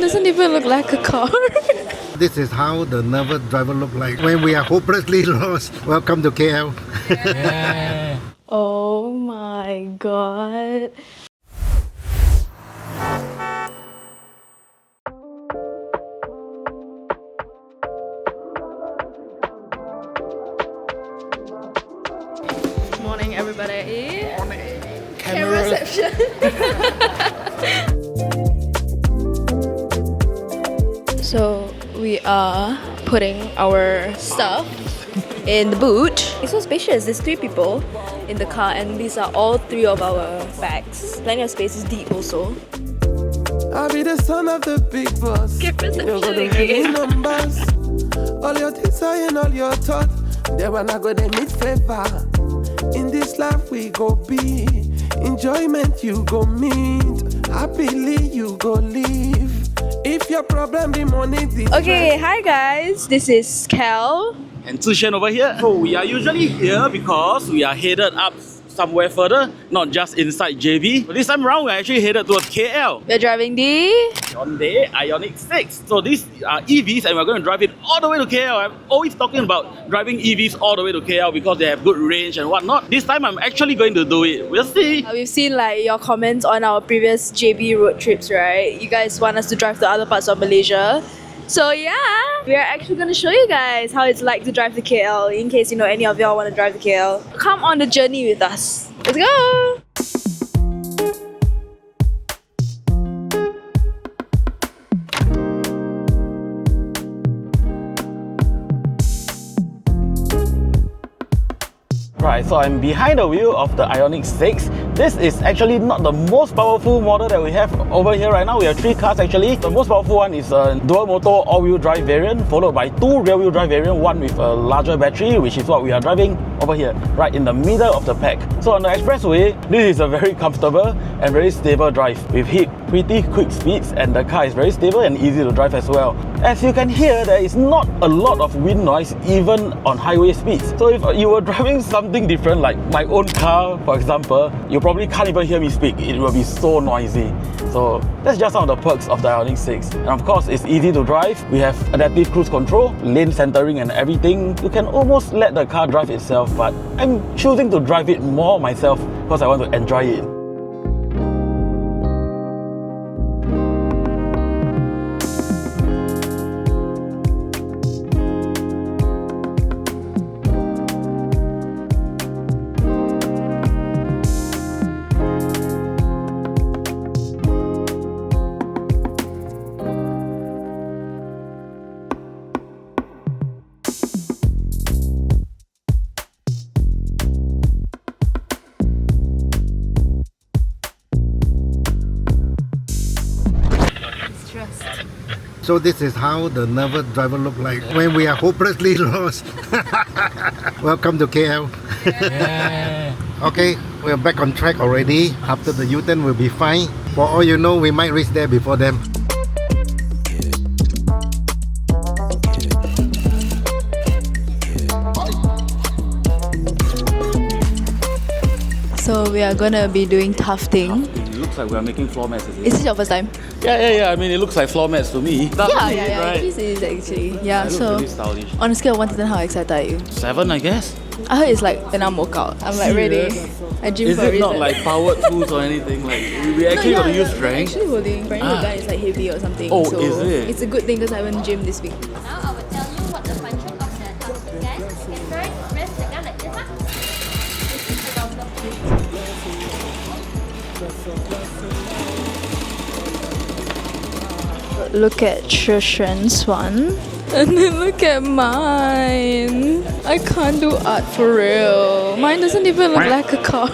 doesn't even look like a car. This is how the nervous driver look like when we are hopelessly lost. Welcome to KL. Yeah. Oh my god. Morning, everybody. Morning. Camera reception. So we are putting our stuff in the boot. It's so spacious. There's 3 people in the car, and these are all 3 of our bags. Plenty of space. Is deep also. I'll be the son of the big boss. Get reception You're gonna give me numbers. All your desire and all your thought. They when I go they meet favor. In this life we go be. Enjoyment you go meet. Happily you go live. If your problem be money, Okay, hi guys. This is Cal. And Zishan over here. So we are usually here because we are headed up somewhere further, not just inside JB. But this time around, we're actually headed towards KL. We're driving the Hyundai Ioniq 6. So these are EVs and we're going to drive it all the way to KL. I'm always talking about driving EVs all the way to KL because they have good range and whatnot. This time I'm actually going to do it. We'll see. We've seen like your comments on our previous JB road trips, right? You guys want us to drive to other parts of Malaysia. So yeah, we are actually going to show you guys how it's like to drive to KL in case you know any of y'all want to drive to KL. Come on the journey with us. Let's go! Right, so I'm behind the wheel of the Ioniq 6. This is actually not the most powerful model that we have over here right now. We have 3 cars actually. The most powerful one is a dual motor all-wheel drive variant, followed by 2 rear-wheel drive variant, one with a larger battery, which is what we are driving over here, right in the middle of the pack. So on the expressway, this is a very comfortable and very stable drive. We've hit pretty quick speeds and the car is very stable and easy to drive as well. As you can hear, there is not a lot of wind noise even on highway speeds. So if you were driving something different like my own car, for example, you probably can't even hear me speak. It will be so noisy. So that's just some of the perks of the Ioniq 6. And of course, it's easy to drive. We have adaptive cruise control, lane centering and everything. You can almost let the car drive itself, but I'm choosing to drive it more myself because I want to enjoy it. So this is how the nervous driver look like when we are hopelessly lost. Welcome to KL. Yeah. Okay, we're back on track already. After the U-turn, we'll be fine. For all you know, we might reach there before them. So we are gonna be doing Tufting. It looks like we are making floor mats, is it? Is this your first time? Yeah. I mean, it looks like floor mats to me. Yeah. Right? This is actually. Yeah, It looks so really stylish. on a scale of 1 to 10, how excited are you? 7, I guess. I heard it's like an arm workout. I'm like ready. I gym Is for a it reason. not like powered tools or anything? Like we actually got to use I'm strength. actually holding. Apparently the gun is like heavy or something. Oh, so is it? It's a good thing because I haven't gym this week. Now I will tell you what the function of the Tufting gun. You can try press the gun like this. Look at Trishan's one. And then look at mine. I can't do art for real. Mine doesn't even look like a car.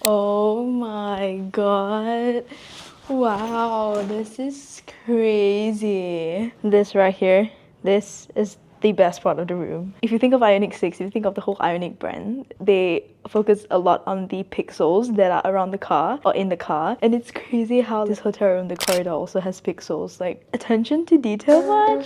Oh my god. Wow, this is crazy. This right here, this is the best part of the room. If you think of Ioniq 6, if you think of the whole Ioniq brand, they focus a lot on the pixels that are around the car or in the car. And it's crazy how this hotel room, the corridor also has pixels. Like, attention to detail much.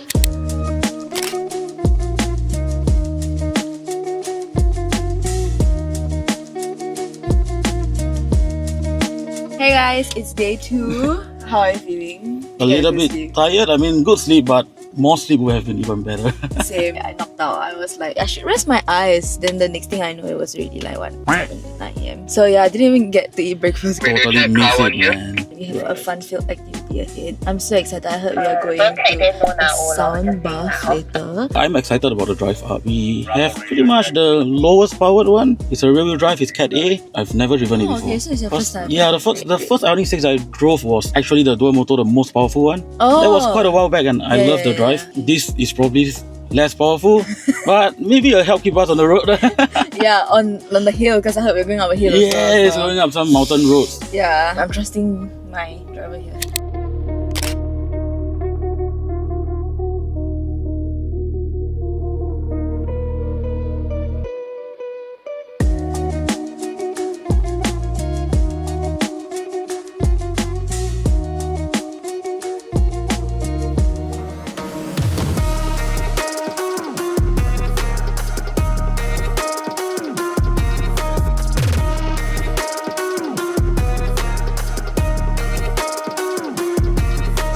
guys, it's day 2. How are you feeling? A little bit tired. I mean, good sleep, but more sleep would have been even better. Same. I knocked out. I was like, I should rest my eyes. Then the next thing I know, it was already like 9 a.m. So yeah, I didn't even get to eat breakfast. Totally miss it, man. We have a fun-filled activity ahead. I'm so excited. I heard we are going to a sound bath later. I'm excited about the drive up. We have pretty much the lowest powered one. It's a rear-wheel drive. It's Cat A. I've never driven it before. Okay, so it's your first time. Yeah, the first Ioniq 6 I drove was actually the dual motor, the most powerful one. Oh, that was quite a while back, and I love the drive. This is probably less powerful, but maybe it'll help keep us on the road. Yeah, on the hill, because I heard we're going up a hill. Yes, going up some mountain roads. Yeah, I'm trusting my driver here.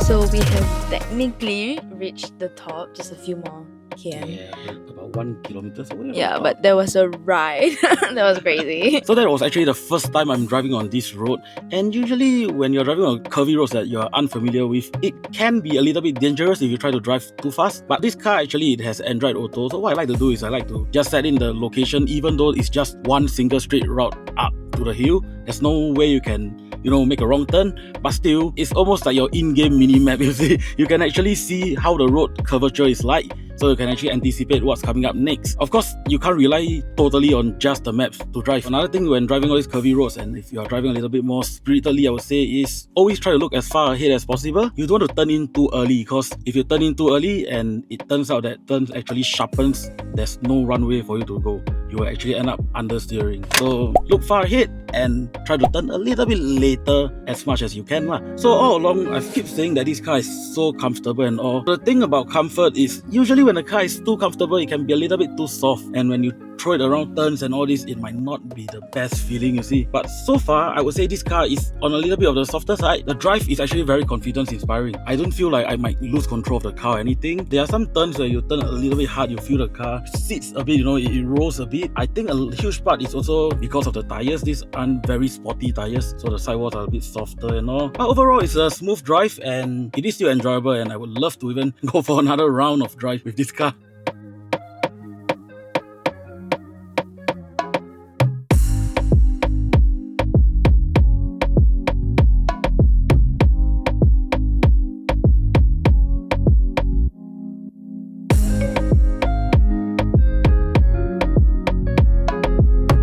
So we have technically reached the top, just a few more km. Yeah, about 1 kilometer away. Yeah, but there was a ride. That was crazy. So that was actually the first time I'm driving on this road. And usually when you're driving on curvy roads that you're unfamiliar with, it can be a little bit dangerous if you try to drive too fast. But this car actually, it has Android Auto. So what I like to do is I like to just set in the location, even though it's just one single straight route up to the hill. There's no way you can make a wrong turn, but still, it's almost like your in-game mini-map, you see. You can actually see how the road curvature is like, so you can actually anticipate what's coming up next. Of course, you can't rely totally on just the maps to drive. Another thing when driving all these curvy roads, and if you're driving a little bit more spiritedly, I would say, is always try to look as far ahead as possible. You don't want to turn in too early, because if you turn in too early and it turns out that turn actually sharpens, there's no runway for you to go. You will actually end up understeering. So look far ahead and try to turn a little bit later as much as you can. So all along, I keep saying that this car is so comfortable and all. The thing about comfort is usually when a car is too comfortable, it can be a little bit too soft. And when you throw it around turns and all this, it might not be the best feeling, you see. But so far, I would say this car is on a little bit of the softer side. The drive is actually very confidence inspiring. I don't feel like I might lose control of the car or anything. There are some turns where you turn a little bit hard, you feel the car sits a bit, it rolls a bit. I think a huge part is also because of the tires. These aren't very sporty tires, so the sidewalls are a bit softer and all. But overall, it's a smooth drive and it is still enjoyable, and I would love to even go for another round of drive with this car.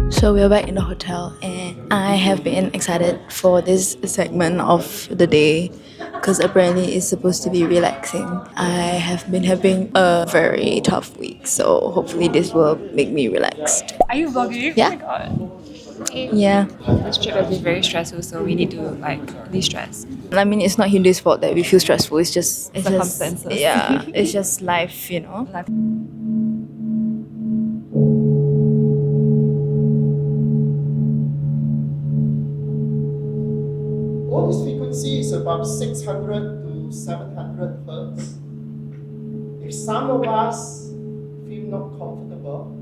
So we're back in the hotel, and I have been excited for this segment of the day because apparently it's supposed to be relaxing. I have been having a very tough week, so hopefully this will make me relaxed. Are you vlogging? Yeah. Oh my god. Yeah. This trip has been very stressful, so we need to de-stress. I mean, it's not Hyundai's fault that we feel stressful. It's just Circumstances. Yeah, it's just life, Life. All this frequency is about 600 to 700 hertz. If some of us feel not comfortable,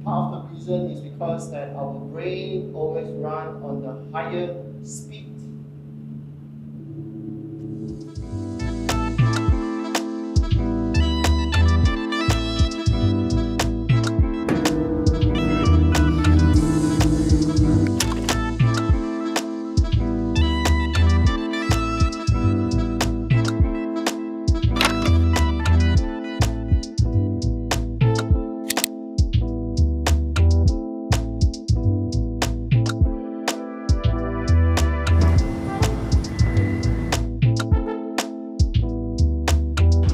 part of the reason is because that our brain always runs on the higher speed.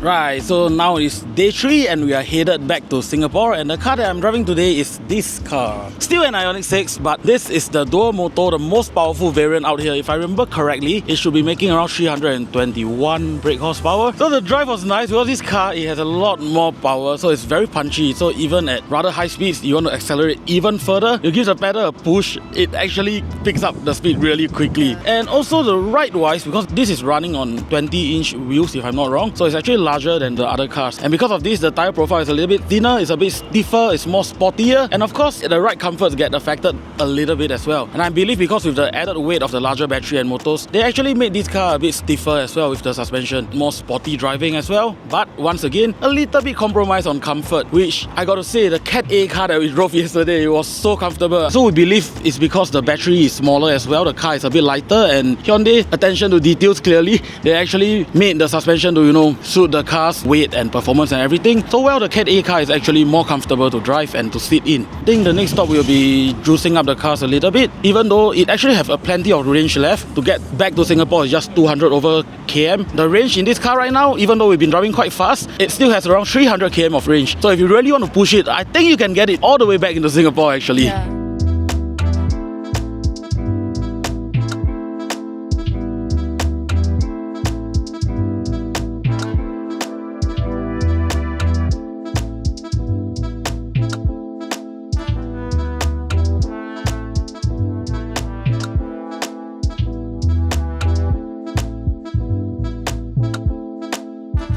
Right, so now it's day 3 and we are headed back to Singapore, and the car that I'm driving today is this car. Still an Ioniq 6, but this is the dual motor, the most powerful variant out here. If I remember correctly, it should be making around 321 brake horsepower. So the drive was nice because this car, it has a lot more power, so it's very punchy. So even at rather high speeds, you want to accelerate even further, you give the pedal a push, it actually picks up the speed really quickly. And also the ride-wise, because this is running on 20-inch wheels if I'm not wrong, so it's actually larger than the other cars. And because of this, the tire profile is a little bit thinner, it's a bit stiffer, it's more sportier, and of course the ride comforts get affected a little bit as well. And I believe because with the added weight of the larger battery and motors, they actually made this car a bit stiffer as well with the suspension. More sporty driving as well, but once again, a little bit compromised on comfort, which I gotta say, the Cat A car that we drove yesterday, it was so comfortable. So we believe it's because the battery is smaller as well, the car is a bit lighter, and Hyundai, attention to details clearly, they actually made the suspension to, you know, suit the car's weight and performance and everything. So well, the Cat A car is actually more comfortable to drive and to sit in. I think the next stop will be juicing up the cars a little bit, even though it actually have a plenty of range left. To get back to Singapore is just 200 over km. The range in this car right now, even though we've been driving quite fast, it still has around 300 km of range. So if you really want to push it, I think you can get it all the way back into Singapore actually. Yeah.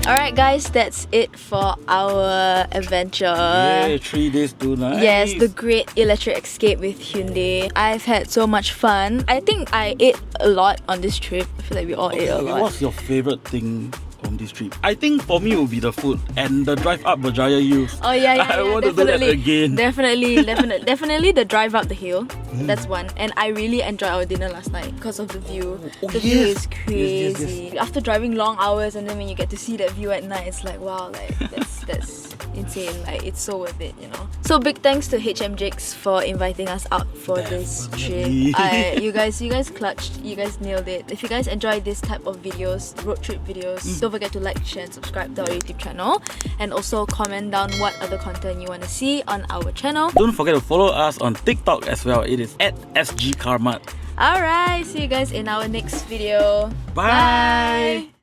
Alright guys, that's it for our adventure. Yay, 3 days, 2 nights. Yes, the great electric escape with Hyundai. I've had so much fun. I think I ate a lot on this trip. I feel like we all ate a lot. What's your favorite thing from this trip? I think for me it would be the food and the drive up Berjaya Hills. Oh yeah, I want to do that again. Definitely the drive up the hill. That's one. And I really enjoyed our dinner last night because of the view. The view is crazy. Yes. After driving long hours and then when you get to see that view at night, it's like wow, like that's insane. Like it's so worth it, you know. So big thanks to HMJX for inviting us out for this trip. You guys clutched. You guys nailed it. If you guys enjoy this type of videos, road trip videos, don't forget to like, share and subscribe to our YouTube channel, and also comment down what other content you want to see on our channel. Don't forget to follow us on TikTok as well. It is at Sgcarmart. Alright, see you guys in our next video. Bye.